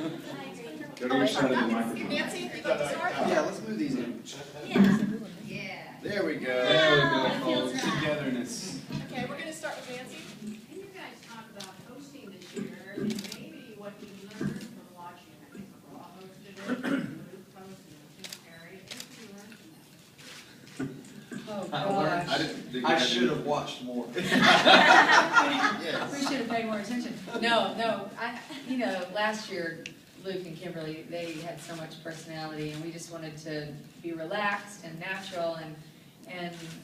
Go to your side of the microphone. Nancy, you like to start? Yeah, let's move these in. Yeah. There we go. There we go, folks. Togetherness. Okay, we're going to start with Nancy. Can you guys talk about hosting this year and maybe what you learned from watching? I think Raw hosted it, Luke hosted it, Tim Perry. Anything you learned from that? Oh, gosh. I should have watched more. We Yes. should have paid more attention. You know, last year, Luke and Kimberly, they had so much personality, and we just wanted to be relaxed and natural and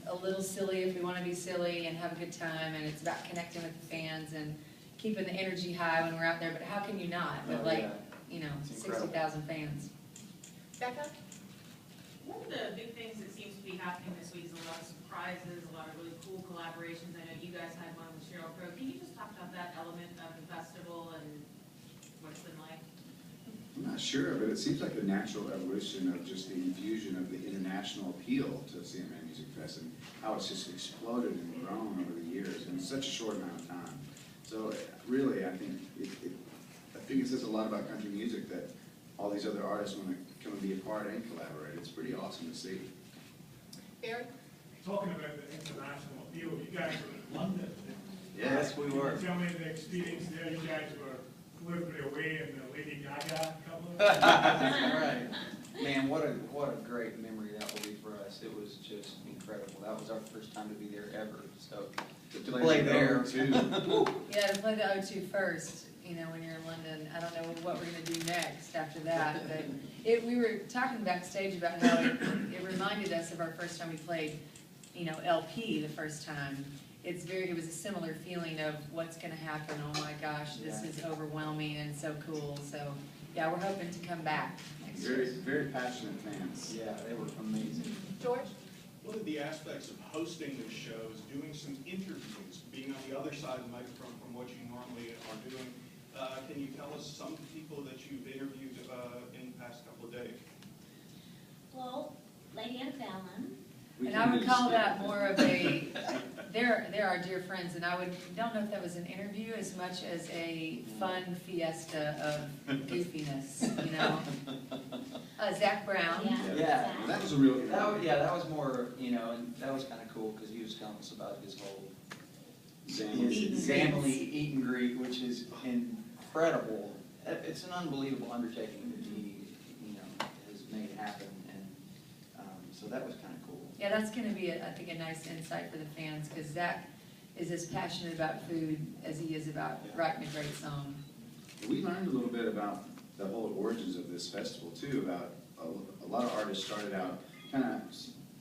a little silly if we want to be silly and have a good time, and it's about connecting with the fans and keeping the energy high when we're out there, but how can you not with, you know, 60,000 fans? Becca? One of the big things that seems to be happening this week is a lot of surprises, a lot of really cool collaborations. I know you guys had one with Cheryl Crow. Can you just talk about that element of the festival and what it's been like? I'm not sure, but it seems like the natural evolution of just the infusion of the international appeal to CMA Music Fest and how it's just exploded and grown over the years in such a short amount of time. So really, I think it says a lot about country music that all these other artists want to come and be a part and collaborate. It's pretty awesome to see. Barry? Talking about the international appeal, you guys were in London. Yes, we were. Tell me the experience there. You guys were literally away in the Lady Gaga couple of That's right. Man, what a great memory that will be for us. It was just incredible. That was our first time to be there ever. So to play there too. Yeah, to play the O2 first, you know, when you're in London. I don't know what we're going to do next after that, but we were talking backstage about how it reminded us of our first time we played, you know, LP the first time. It was a similar feeling of what's going to happen. Oh my gosh, this is overwhelming and so cool. So yeah, we're hoping to come back next year. Very passionate fans. Yeah, they were amazing. George? One of the aspects of hosting this show is doing some interviews, being on the other side of the microphone from what you normally are doing. Can you tell us some people that you've interviewed in the past couple of days? Well, Lady Antebellum. And I would call that more of a, they're our dear friends, and don't know if that was an interview as much as a fun fiesta of goofiness, you know. Zach Brown. Yeah. Well, that was a real. That was more, you know, and that was kind of cool because he was telling us about his whole family eat and greet, which is incredible. It's an unbelievable undertaking that he, you know, has made happen, and so that was kind of cool. Yeah, that's going to be, I think, a nice insight for the fans, because Zach is as passionate about food as he is about writing a great song. We learned a little bit about the whole origins of this festival, too, about a lot of artists started out kind of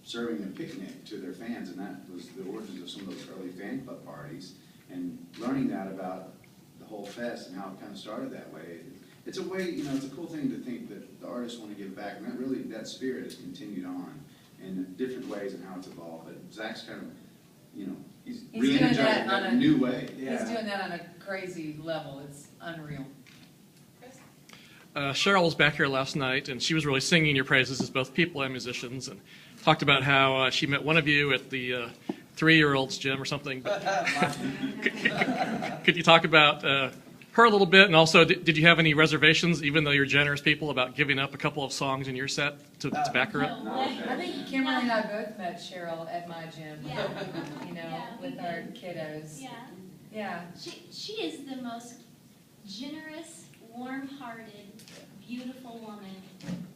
serving a picnic to their fans, and that was the origins of some of those early fan club parties, and learning that about the whole fest and how it kind of started that way. It's a way, you know, it's a cool thing to think that the artists want to give back, and that spirit has continued on in different ways and how it's evolved. But Zach's kind of, you know, he's re-energizing that in a new way. Yeah. He's doing that on a crazy level. It's unreal. Cheryl was back here last night, and she was really singing your praises as both people and musicians, and talked about how she met one of you at the 3-year-old's gym or something. But could you talk about her a little bit, and also did you have any reservations, even though you're generous people, about giving up a couple of songs in your set to back her up? I think Kimberly and I both met Cheryl at my gym, you know, with our kiddos. Yeah. She is the most generous, warm-hearted, beautiful woman.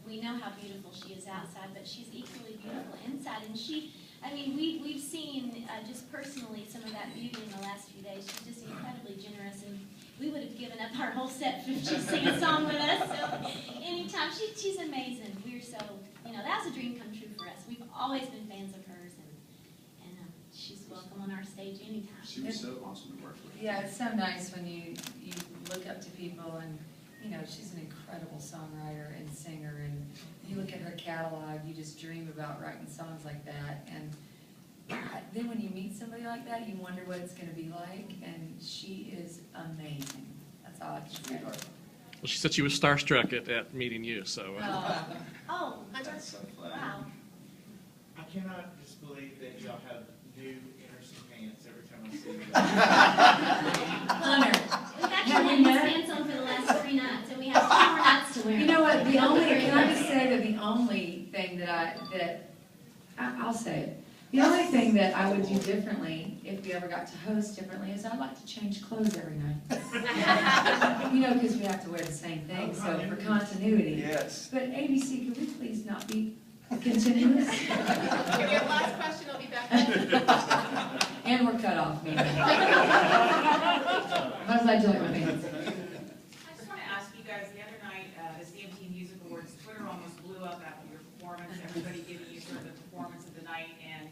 We know how beautiful she is outside, but she's equally beautiful inside. And we've seen just personally some of that beauty in the last few days. She's just incredibly generous, and we would have given up our whole set if she sang a song with us. So anytime, she's amazing. We're so, you know, that was a dream come true for us. We've always been fans of hers, and she's welcome on our stage anytime. She was so awesome to work with. Yeah, it's so nice when you look up to people, and you know, she's an incredible songwriter and singer, and you look at her catalog, you just dream about writing songs like that. And then when you meet somebody like that, you wonder what it's going to be like, and she is amazing. That's all I can say. Well, she said she was starstruck at meeting you, so. Oh, That's so fun. wow. I cannot disbelieve that y'all have new innocent pants every time I see you. Hunter. We've actually had these pants on for the last 3 nights, and we have 2 more The only, can I just say that the only thing I'll say it. The only thing that I would do differently, if we ever got to host differently, is I'd like to change clothes every night. You know, because we have to wear the same thing, so for continuity. Yes. But ABC, could we please not be continuous? Okay, we have last question, I'll be back. And we're cut off, man. How does that do it with me? I just want to ask you guys, the other night, the CMT Music Awards, Twitter almost blew up after your performance, everybody giving you sort of the performance of the night, and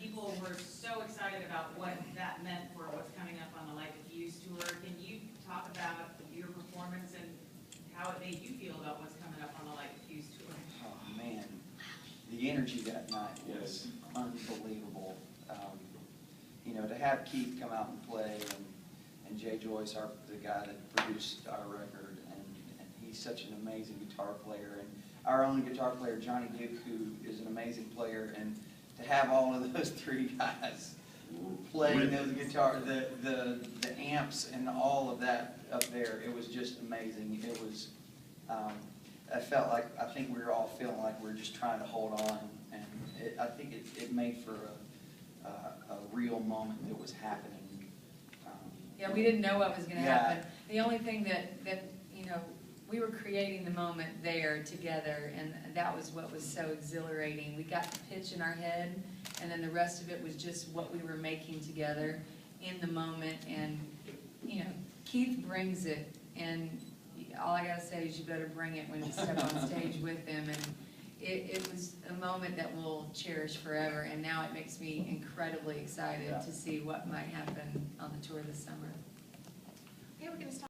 people were so excited about what that meant for what's coming up on the Life of Fuse tour. Can you talk about your performance and how it made you feel about what's coming up on the Life of Fuse tour? Oh, man, the energy that night was unbelievable. You know, to have Keith come out and play, and Jay Joyce, the guy that produced our record, and he's such an amazing guitar player, and our own guitar player, Johnny Duke, who is an amazing player, and to have all of those three guys playing those guitar, the amps and all of that up there, it was just amazing. It was, I felt like, I think we were all feeling like we were just trying to hold on, and I think it made for a real moment that was happening. Yeah, we didn't know what was gonna Yeah. happen. The only thing that, you know, we were creating the moment there together, and that was what was so exhilarating. We got the pitch in our head, and then the rest of it was just what we were making together in the moment, and, you know, Keith brings it, and all I gotta say is you better bring it when you step on stage with him, and it was a moment that we'll cherish forever, and now it makes me incredibly excited to see what might happen on the tour this summer. Okay, we're gonna stop.